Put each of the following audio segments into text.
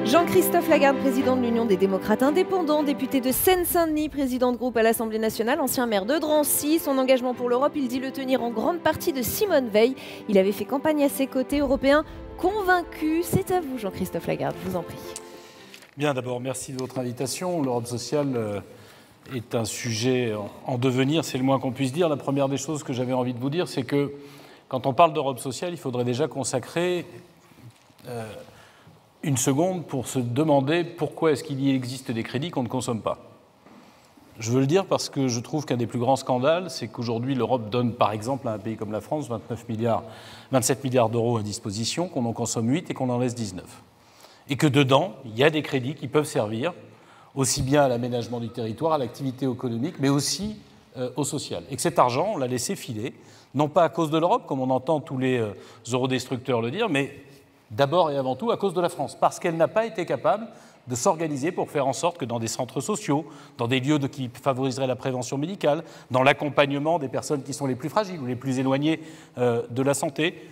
Jean-Christophe Lagarde, président de l'Union des démocrates indépendants, député de Seine-Saint-Denis, président de groupe à l'Assemblée nationale, ancien maire de Drancy. Son engagement pour l'Europe, il dit le tenir en grande partie de Simone Veil. Il avait fait campagne à ses côtés, européens convaincus. C'est à vous, Jean-Christophe Lagarde, je vous en prie. Bien, d'abord, merci de votre invitation. L'Europe sociale est un sujet en devenir, c'est le moins qu'on puisse dire. La première des choses que j'avais envie de vous dire, c'est que quand on parle d'Europe sociale, il faudrait déjà consacrer une seconde pour se demander pourquoi est-ce qu'il y existe des crédits qu'on ne consomme pas. Je veux le dire parce que je trouve qu'un des plus grands scandales, c'est qu'aujourd'hui l'Europe donne par exemple à un pays comme la France 27 milliards d'euros à disposition, qu'on en consomme 8 et qu'on en laisse 19. Et que dedans, il y a des crédits qui peuvent servir aussi bien à l'aménagement du territoire, à l'activité économique, mais aussi au social. Et que cet argent, on l'a laissé filer, non pas à cause de l'Europe, comme on entend tous les eurodestructeurs le dire, mais d'abord et avant tout à cause de la France, parce qu'elle n'a pas été capable de s'organiser pour faire en sorte que dans des centres sociaux, dans des lieux qui favoriseraient la prévention médicale, dans l'accompagnement des personnes qui sont les plus fragiles ou les plus éloignées de la santé,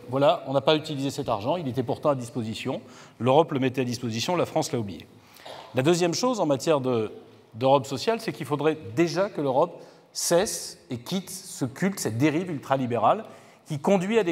voilà, on n'a pas utilisé cet argent, il était pourtant à disposition. L'Europe le mettait à disposition, la France l'a oublié. La deuxième chose en matière d'Europe sociale, c'est qu'il faudrait déjà que l'Europe cesse et quitte ce culte, cette dérive ultralibérale qui conduit à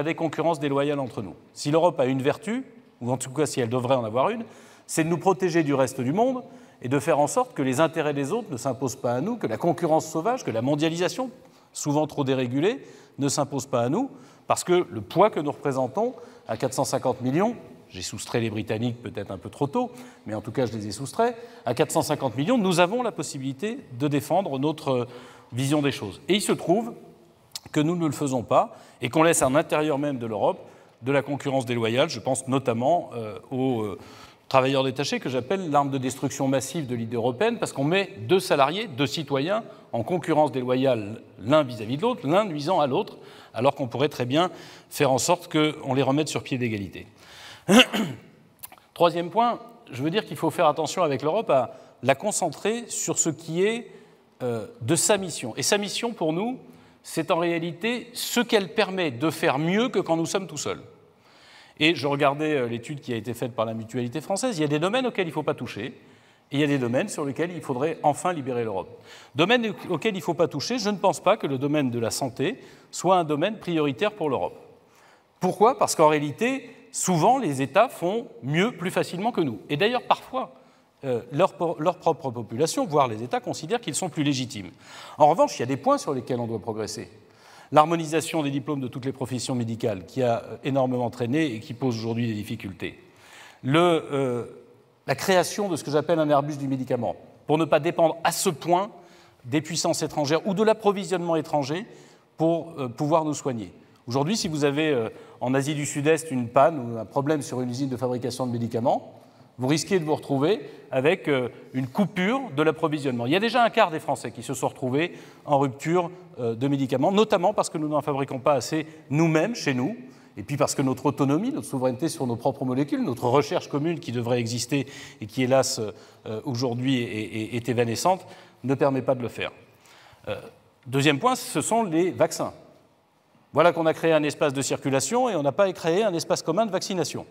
des concurrences déloyales entre nous. Si l'Europe a une vertu, ou en tout cas si elle devrait en avoir une, c'est de nous protéger du reste du monde et de faire en sorte que les intérêts des autres ne s'imposent pas à nous, que la concurrence sauvage, que la mondialisation, souvent trop dérégulée, ne s'impose pas à nous, parce que le poids que nous représentons, à 450 millions, j'ai soustrait les Britanniques peut-être un peu trop tôt, mais en tout cas je les ai soustraits, à 450 millions, nous avons la possibilité de défendre notre vision des choses. Et il se trouve que nous ne le faisons pas et qu'on laisse à l'intérieur même de l'Europe de la concurrence déloyale. Je pense notamment aux travailleurs détachés que j'appelle l'arme de destruction massive de l'idée européenne parce qu'on met deux salariés, deux citoyens en concurrence déloyale l'un vis-à-vis de l'autre, l'un nuisant à l'autre, alors qu'on pourrait très bien faire en sorte qu'on les remette sur pied d'égalité. Troisième point, je veux dire qu'il faut faire attention avec l'Europe à la concentrer sur ce qui est de sa mission. Et sa mission pour nous, c'est en réalité ce qu'elle permet de faire mieux que quand nous sommes tout seuls. Et je regardais l'étude qui a été faite par la Mutualité française, il y a des domaines auxquels il ne faut pas toucher, et il y a des domaines sur lesquels il faudrait enfin libérer l'Europe. Domaines auxquels il ne faut pas toucher, je ne pense pas que le domaine de la santé soit un domaine prioritaire pour l'Europe. Pourquoi ? Parce qu'en réalité, souvent, les États font mieux, plus facilement que nous. Et d'ailleurs, parfois, leur propre population, voire les États, considèrent qu'ils sont plus légitimes. En revanche, il y a des points sur lesquels on doit progresser. L'harmonisation des diplômes de toutes les professions médicales, qui a énormément traîné et qui pose aujourd'hui des difficultés. La création de ce que j'appelle un Airbus du médicament, pour ne pas dépendre à ce point des puissances étrangères ou de l'approvisionnement étranger pour pouvoir nous soigner. Aujourd'hui, si vous avez en Asie du Sud-Est une panne ou un problème sur une usine de fabrication de médicaments, vous risquez de vous retrouver avec une coupure de l'approvisionnement. Il y a déjà un quart des Français qui se sont retrouvés en rupture de médicaments, notamment parce que nous n'en fabriquons pas assez nous-mêmes, chez nous, et puis parce que notre autonomie, notre souveraineté sur nos propres molécules, notre recherche commune qui devrait exister et qui, hélas, aujourd'hui est évanescente, ne permet pas de le faire. Deuxième point, ce sont les vaccins. Voilà qu'on a créé un espace de circulation et on n'a pas créé un espace commun de vaccination.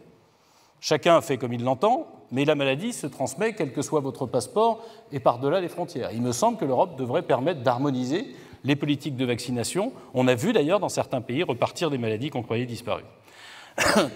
Chacun fait comme il l'entend, mais la maladie se transmet quel que soit votre passeport et par-delà les frontières. Il me semble que l'Europe devrait permettre d'harmoniser les politiques de vaccination. On a vu d'ailleurs dans certains pays repartir des maladies qu'on croyait disparues.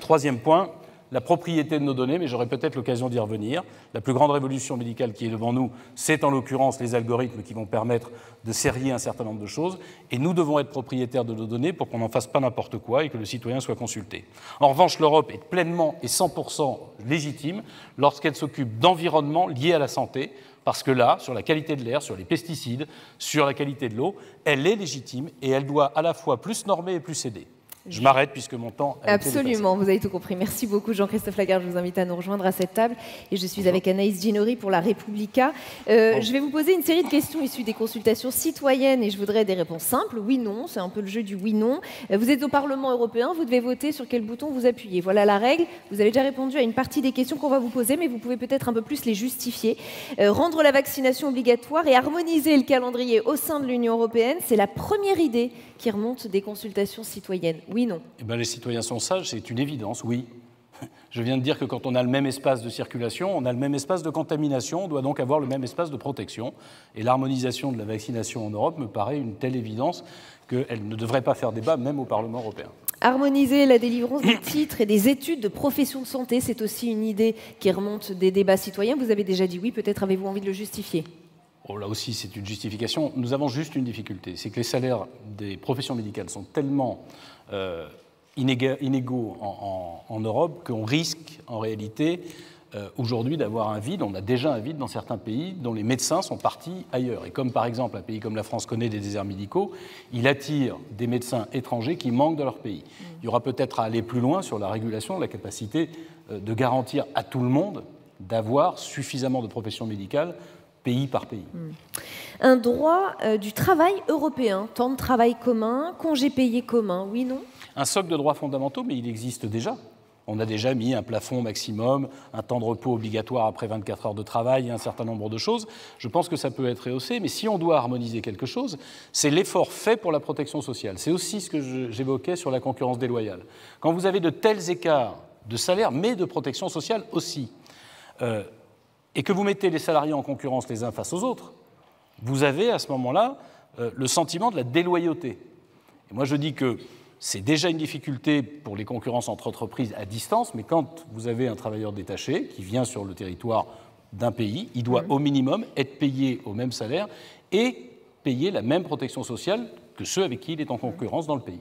Troisième point, la propriété de nos données, mais j'aurai peut-être l'occasion d'y revenir. La plus grande révolution médicale qui est devant nous, c'est en l'occurrence les algorithmes qui vont permettre de serrer un certain nombre de choses. Et nous devons être propriétaires de nos données pour qu'on n'en fasse pas n'importe quoi et que le citoyen soit consulté. En revanche, l'Europe est pleinement et 100% légitime lorsqu'elle s'occupe d'environnement lié à la santé, parce que là, sur la qualité de l'air, sur les pesticides, sur la qualité de l'eau, elle est légitime et elle doit à la fois plus normer et plus aider. Je m'arrête puisque mon temps a été dépassé. Absolument, vous avez tout compris. Merci beaucoup Jean-Christophe Lagarde. Je vous invite à nous rejoindre à cette table. Et je suis avec Anaïs Ginori pour La Repubblica. Je vais vous poser une série de questions issues des consultations citoyennes et je voudrais des réponses simples. Oui, non, c'est un peu le jeu du oui-non. Vous êtes au Parlement européen, vous devez voter sur quel bouton vous appuyez. Voilà la règle. Vous avez déjà répondu à une partie des questions qu'on va vous poser, mais vous pouvez peut-être un peu plus les justifier. Rendre la vaccination obligatoire et harmoniser le calendrier au sein de l'Union européenne, c'est la première idée qui remonte des consultations citoyennes. Oui, non. Eh bien, les citoyens sont sages, c'est une évidence, oui. Je viens de dire que quand on a le même espace de circulation, on a le même espace de contamination, on doit donc avoir le même espace de protection. Et l'harmonisation de la vaccination en Europe me paraît une telle évidence qu'elle ne devrait pas faire débat, même au Parlement européen. Harmoniser la délivrance des titres et des études de profession de santé, c'est aussi une idée qui remonte des débats citoyens. Vous avez déjà dit oui, peut-être avez-vous envie de le justifier? Oh, là aussi, c'est une justification. Nous avons juste une difficulté, c'est que les salaires des professions médicales sont tellement inégaux en Europe qu'on risque en réalité aujourd'hui d'avoir un vide. On a déjà un vide dans certains pays dont les médecins sont partis ailleurs. Et comme par exemple un pays comme la France connaît des déserts médicaux, il attire des médecins étrangers qui manquent de leur pays. Il y aura peut-être à aller plus loin sur la régulation, la capacité de garantir à tout le monde d'avoir suffisamment de professions médicales pays par pays. Un droit du travail européen, temps de travail commun, congés payés communs, oui, non? Un socle de droits fondamentaux, mais il existe déjà. On a déjà mis un plafond maximum, un temps de repos obligatoire après 24 heures de travail et un certain nombre de choses. Je pense que ça peut être rehaussé, mais si on doit harmoniser quelque chose, c'est l'effort fait pour la protection sociale. C'est aussi ce que j'évoquais sur la concurrence déloyale. Quand vous avez de tels écarts de salaire, mais de protection sociale aussi, et que vous mettez les salariés en concurrence les uns face aux autres, vous avez à ce moment-là le sentiment de la déloyauté. Et moi je dis que c'est déjà une difficulté pour les concurrences entre entreprises à distance, mais quand vous avez un travailleur détaché qui vient sur le territoire d'un pays, il doit au minimum être payé au même salaire et payer la même protection sociale que ceux avec qui il est en concurrence dans le pays.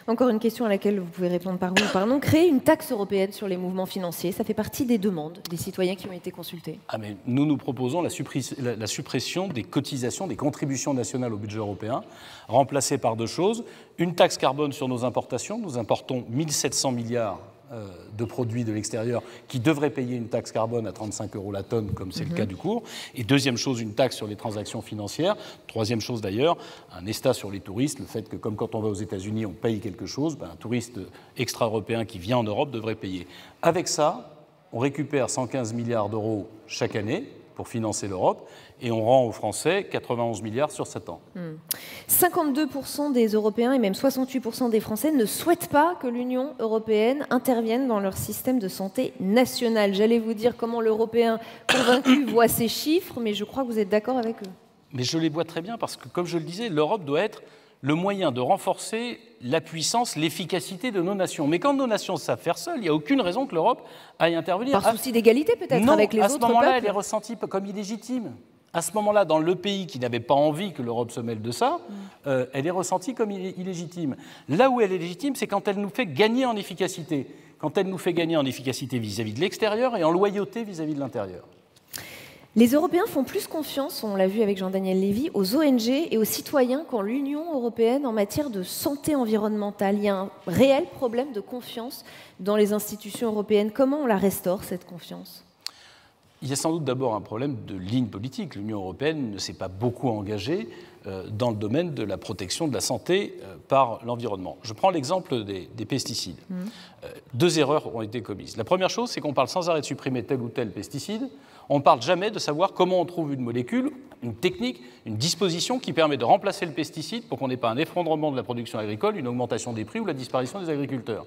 Encore une question à laquelle vous pouvez répondre par oui ou par non. Créer une taxe européenne sur les mouvements financiers, ça fait partie des demandes des citoyens qui ont été consultés. Mais nous proposons la suppression des cotisations, des contributions nationales au budget européen, remplacées par deux choses. Une taxe carbone sur nos importations. Nous importons 1 700 milliards de produits de l'extérieur qui devraient payer une taxe carbone à 35 € la tonne, comme c'est le cas du cours. Et deuxième chose, une taxe sur les transactions financières. Troisième chose d'ailleurs, un ESTA sur les touristes, le fait que comme quand on va aux États-Unis, on paye quelque chose, un touriste extra-européen qui vient en Europe devrait payer. Avec ça, on récupère 115 milliards d'euros chaque année pour financer l'Europe, et on rend aux Français 91 milliards sur 7 ans. 52% des Européens et même 68% des Français ne souhaitent pas que l'Union européenne intervienne dans leur système de santé national. J'allais vous dire comment l'Européen convaincu voit ces chiffres, mais je crois que vous êtes d'accord avec eux. Mais je les vois très bien parce que, comme je le disais, l'Europe doit être le moyen de renforcer la puissance, l'efficacité de nos nations. Mais quand nos nations savent faire seules, il n'y a aucune raison que l'Europe aille intervenir. Par souci d'égalité peut-être avec les autres peuples. À ce moment-là, elle est ressentie comme illégitime. À ce moment-là, dans le pays qui n'avait pas envie que l'Europe se mêle de ça, elle est ressentie comme illégitime. Là où elle est légitime, c'est quand elle nous fait gagner en efficacité. Quand elle nous fait gagner en efficacité vis-à-vis de l'extérieur et en loyauté vis-à-vis de l'intérieur. Les Européens font plus confiance, on l'a vu avec Jean-Daniel Lévy, aux ONG et aux citoyens qu'en l'Union européenne en matière de santé environnementale. Il y a un réel problème de confiance dans les institutions européennes. Comment on la restaure, cette confiance ? Il y a sans doute d'abord un problème de ligne politique. L'Union européenne ne s'est pas beaucoup engagée dans le domaine de la protection de la santé par l'environnement. Je prends l'exemple des pesticides. Deux erreurs ont été commises. La première chose, c'est qu'on parle sans arrêt de supprimer tel ou tel pesticide. On ne parle jamais de savoir comment on trouve une molécule, une technique, une disposition qui permet de remplacer le pesticide pour qu'on n'ait pas un effondrement de la production agricole, une augmentation des prix ou la disparition des agriculteurs.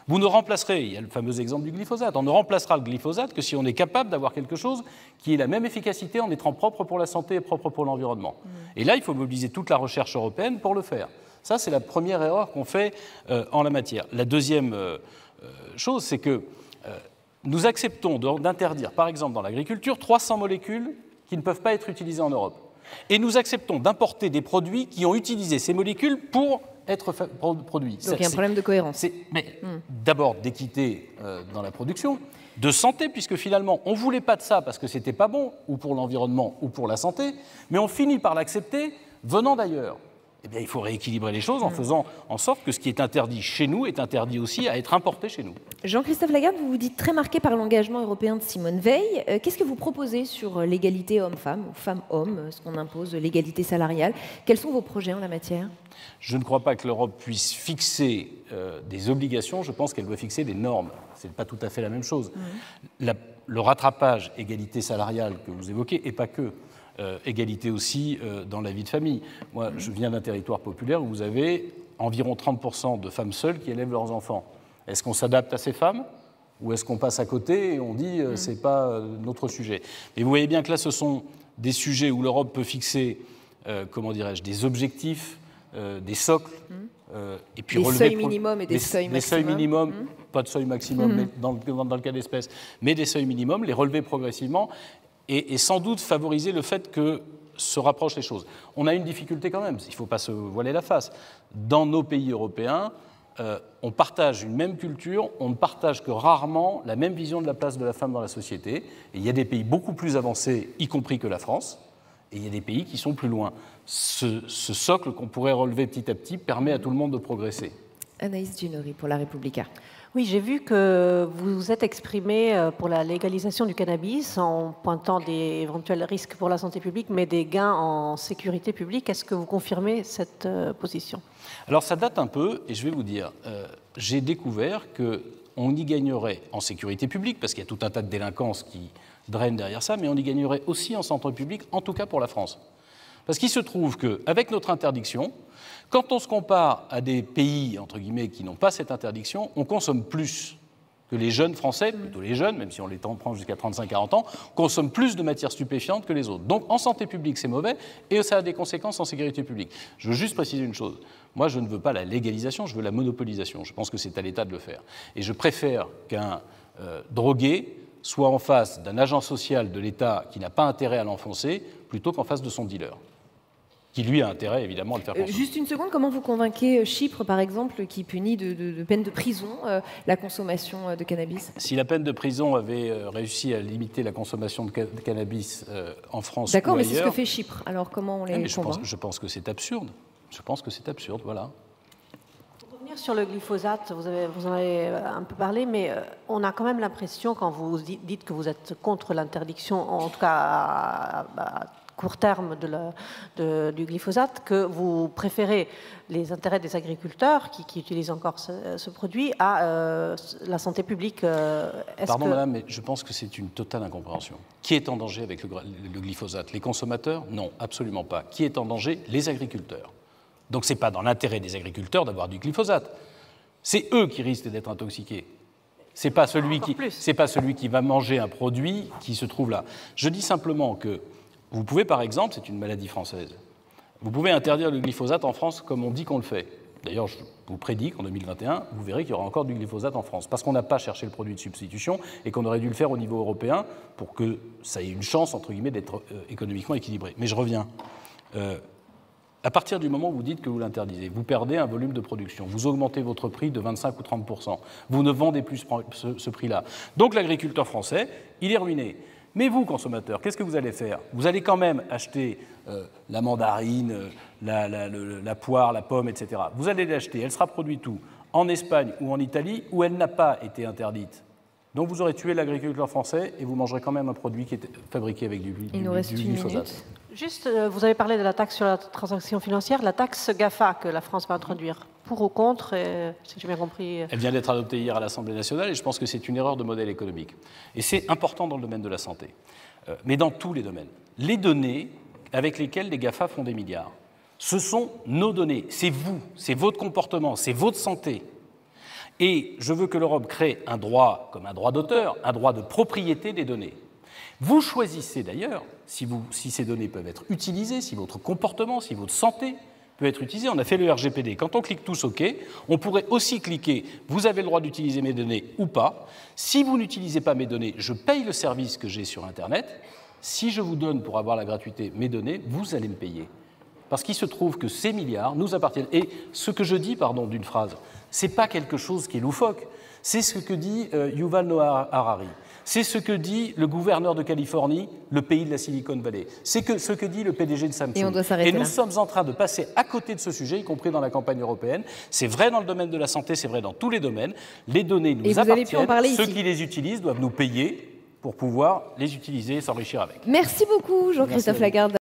Vous ne remplacerez, il y a le fameux exemple du glyphosate, on ne remplacera le glyphosate que si on est capable d'avoir quelque chose qui ait la même efficacité en étant propre pour la santé et propre pour l'environnement. Et là, il faut mobiliser toute la recherche européenne pour le faire. Ça, c'est la première erreur qu'on fait en la matière. La deuxième chose, c'est que nous acceptons d'interdire, par exemple dans l'agriculture, 300 molécules qui ne peuvent pas être utilisées en Europe. Et nous acceptons d'importer des produits qui ont utilisé ces molécules pour être produits. Donc il y a un problème de cohérence. Mais d'abord d'équité dans la production, de santé, puisque finalement on ne voulait pas de ça parce que ce n'était pas bon, ou pour l'environnement ou pour la santé, mais on finit par l'accepter venant d'ailleurs. Eh bien, il faut rééquilibrer les choses en faisant en sorte que ce qui est interdit chez nous est interdit aussi à être importé chez nous. Jean-Christophe Lagarde, vous vous dites très marqué par l'engagement européen de Simone Veil. Qu'est-ce que vous proposez sur l'égalité homme-femme ou femme-homme, ce qu'on impose, l'égalité salariale? Quels sont vos projets en la matière? Je ne crois pas que l'Europe puisse fixer des obligations, je pense qu'elle doit fixer des normes. Ce n'est pas tout à fait la même chose. Le rattrapage égalité salariale que vous évoquez, et pas que, égalité aussi dans la vie de famille. Moi, je viens d'un territoire populaire où vous avez environ 30% de femmes seules qui élèvent leurs enfants. Est-ce qu'on s'adapte à ces femmes? Ou est-ce qu'on passe à côté et on dit c'est pas notre sujet? Et vous voyez bien que là, ce sont des sujets où l'Europe peut fixer, comment dirais-je, des objectifs, des socles, et puis des relever seuils minimums et des seuils maximums. Des seuils minimums, pas de seuil maximum mais dans le cas d'espèces, mais des seuils minimums, les relever progressivement et sans doute favoriser le fait que se rapprochent les choses. On a une difficulté quand même, il ne faut pas se voiler la face. Dans nos pays européens, on partage une même culture, on ne partage que rarement la même vision de la place de la femme dans la société. Et il y a des pays beaucoup plus avancés, y compris que la France, et il y a des pays qui sont plus loin. Ce socle qu'on pourrait relever petit à petit permet à tout le monde de progresser. Anaïs Ginori pour La Repubblica. Oui, j'ai vu que vous vous êtes exprimé pour la légalisation du cannabis en pointant des éventuels risques pour la santé publique, mais des gains en sécurité publique. Est-ce que vous confirmez cette position? Alors ça date un peu, et je vais vous dire, j'ai découvert qu'on y gagnerait en sécurité publique, parce qu'il y a tout un tas de délinquances qui drainent derrière ça, mais on y gagnerait aussi en santé publique, en tout cas pour la France. Parce qu'il se trouve qu'avec notre interdiction, quand on se compare à des pays, entre guillemets, qui n'ont pas cette interdiction, on consomme plus que les jeunes Français, plutôt les jeunes, même si on les prend jusqu'à 35-40 ans, consomment plus de matières stupéfiantes que les autres. Donc en santé publique, c'est mauvais, et ça a des conséquences en sécurité publique. Je veux juste préciser une chose. Moi, je ne veux pas la légalisation, je veux la monopolisation. Je pense que c'est à l'État de le faire. Et je préfère qu'un drogué soit en face d'un agent social de l'État qui n'a pas intérêt à l'enfoncer, plutôt qu'en face de son dealer, qui lui a intérêt évidemment à le faire consommer. Juste une seconde, comment vous convainquez Chypre, par exemple, qui punit de peine de prison la consommation de cannabis? Si la peine de prison avait réussi à limiter la consommation de cannabis en France ou ailleurs... D'accord, mais c'est ce que fait Chypre. Alors comment on les convainc? Je pense que c'est absurde. Je pense que c'est absurde, voilà. Pour revenir sur le glyphosate, vous en avez un peu parlé, mais on a quand même l'impression, quand vous dites que vous êtes contre l'interdiction, en tout cas à court terme du glyphosate, que vous préférez les intérêts des agriculteurs qui utilisent encore ce produit à la santé publique. Pardon madame, mais je pense que c'est une totale incompréhension. Qui est en danger avec le glyphosate? Les consommateurs? Non, absolument pas. Qui est en danger? Les agriculteurs. Donc ce n'est pas dans l'intérêt des agriculteurs d'avoir du glyphosate. C'est eux qui risquent d'être intoxiqués. Ce n'est pas celui qui va manger un produit qui se trouve là. Je dis simplement que vous pouvez, par exemple, c'est une maladie française, vous pouvez interdire le glyphosate en France comme on dit qu'on le fait. D'ailleurs, je vous prédis qu'en 2021, vous verrez qu'il y aura encore du glyphosate en France, parce qu'on n'a pas cherché le produit de substitution et qu'on aurait dû le faire au niveau européen pour que ça ait une chance, entre guillemets, d'être économiquement équilibré. Mais je reviens. À partir du moment où vous dites que vous l'interdisez, vous perdez un volume de production, vous augmentez votre prix de 25 ou 30%, vous ne vendez plus ce prix-là. Donc l'agriculteur français, il est ruiné. Mais vous, consommateurs, qu'est-ce que vous allez faire? Vous allez quand même acheter la mandarine, la poire, la pomme, etc. Vous allez l'acheter, elle sera produite où? En Espagne ou en Italie, où elle n'a pas été interdite. Donc vous aurez tué l'agriculteur français et vous mangerez quand même un produit qui est fabriqué avec du glyphosate. Juste, vous avez parlé de la taxe sur la transaction financière, la taxe GAFA que la France va introduire. Pour ou contre, si j'ai bien compris? Elle vient d'être adoptée hier à l'Assemblée nationale et je pense que c'est une erreur de modèle économique. Et c'est important dans le domaine de la santé, mais dans tous les domaines. Les données avec lesquelles les GAFA font des milliards, ce sont nos données, c'est vous, c'est votre comportement, c'est votre santé. Et je veux que l'Europe crée un droit comme un droit d'auteur, un droit de propriété des données. Vous choisissez d'ailleurs si ces données peuvent être utilisées, si votre comportement, si votre santé peut être utilisée. On a fait le RGPD. Quand on clique tous OK, on pourrait aussi cliquer « Vous avez le droit d'utiliser mes données ou pas ». Si vous n'utilisez pas mes données, je paye le service que j'ai sur Internet. Si je vous donne pour avoir la gratuité mes données, vous allez me payer. Parce qu'il se trouve que ces milliards nous appartiennent. Et ce que je dis, d'une phrase, ce n'est pas quelque chose qui est loufoque. C'est ce que dit Yuval Noah Harari. C'est ce que dit le gouverneur de Californie, le pays de la Silicon Valley. C'est ce que dit le PDG de Samsung. Et nous sommes en train de passer à côté de ce sujet, y compris dans la campagne européenne. C'est vrai dans le domaine de la santé, c'est vrai dans tous les domaines. Les données nous appartiennent. Ceux qui les utilisent doivent nous payer pour pouvoir les utiliser et s'enrichir avec. Merci beaucoup, Jean-Christophe Lagarde.